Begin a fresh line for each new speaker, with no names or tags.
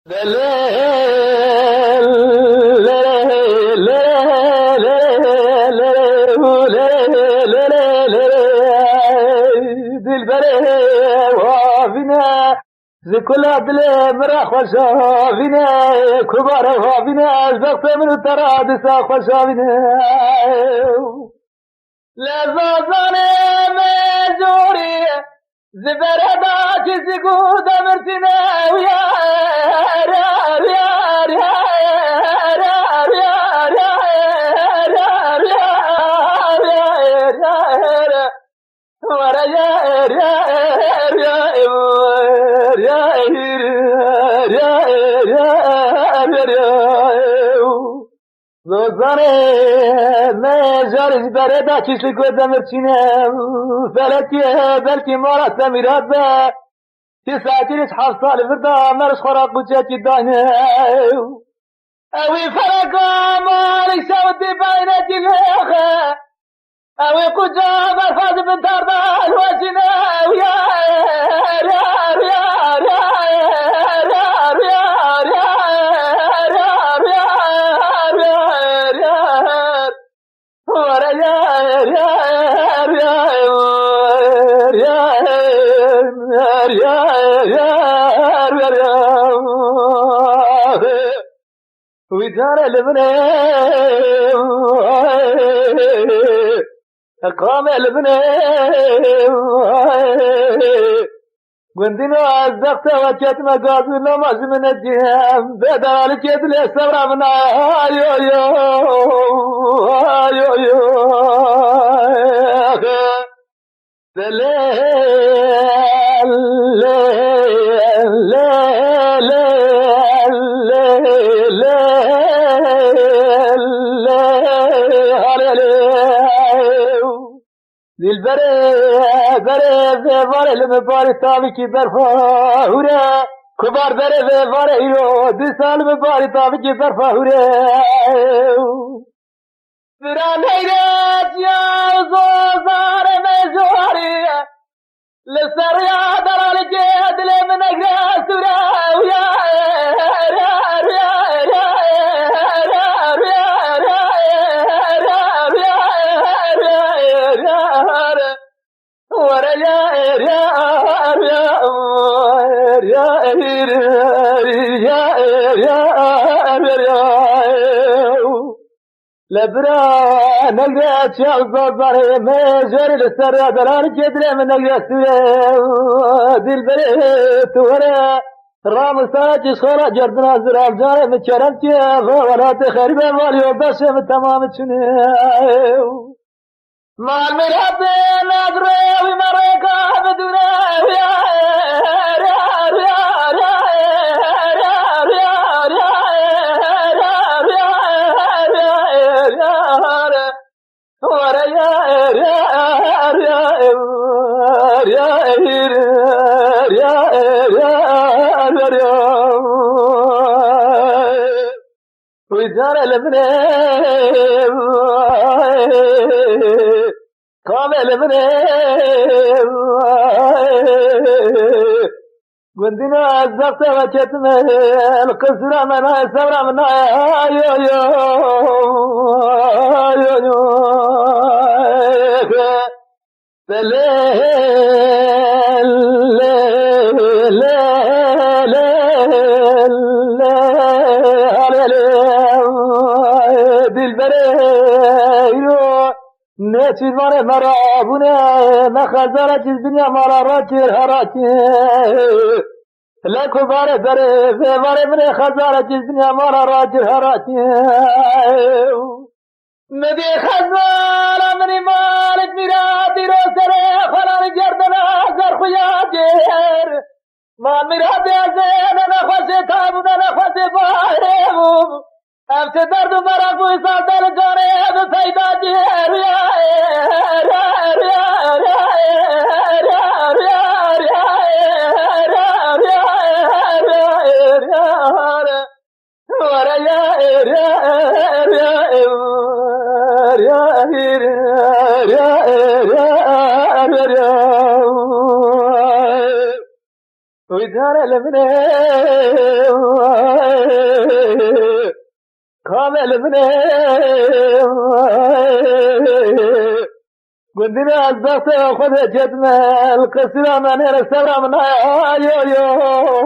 دل بره وافینا زکل دل مرا خوشافینا کبار وافینا از وقت من تراد سا خوشافینا لذاذان مجوری زبردا چیزی گود مرتینا ویا زوزانه مجارش بردا چیزی گود مرتینا فلکیه بلکی مارا سمیرات به که ساعتینش 7 سال فردا مرش خورا قوچه دانه اوی فرقا مالي شودي باينة الهيخة اوي قجا مرفاز بنتار بالوجنا ويا ريار ريار ريار ريار ريار ريار ريار ورا ريار ريار ريار ريار ريار ويدار لبنى قام لبنى قندنا عزقت وجت مقاصد لما من الجهام بدالك يدلي السبرة من يو يو يو دل بره بره المباري تابكي برفا هورا كبار بره ايرو 2 سال مباري تابكي برفا هورا فران هيرات يا زوزار مزوري لسر يا درالك دل من اقرا سورا ويا لبرا نقرأت يا الزوزار مجري للسر دلال جدري من نقرأت دل بريت ورا رام ساجي خورا جردنا زراب جاري متشرمت يا ولا تخربي مالي وبس تمام تشنيو ما المرحب نادري ومريكا بدونا يا ويدار لبنى قام لبنى قندنا عزقت وجتم القسرة منا الثورة منا يو يو يو يو نسيت مرة أبونا ما خزرت الدنيا مرة راجل هراتي لا كبار بره من خزرت الدنيا مرة راجل هراتي ندي خزارة من مالك مرادي روسري خلال جردنا زر خياجر ما مرادي زين نفسي تابونا نفسي باهيم أمس درد مرا کوئی ساتل کرے اب سیدا جیر ويدار لمنه المني قدنا الزفت خذ جدنا القسرة من السرى من يو يو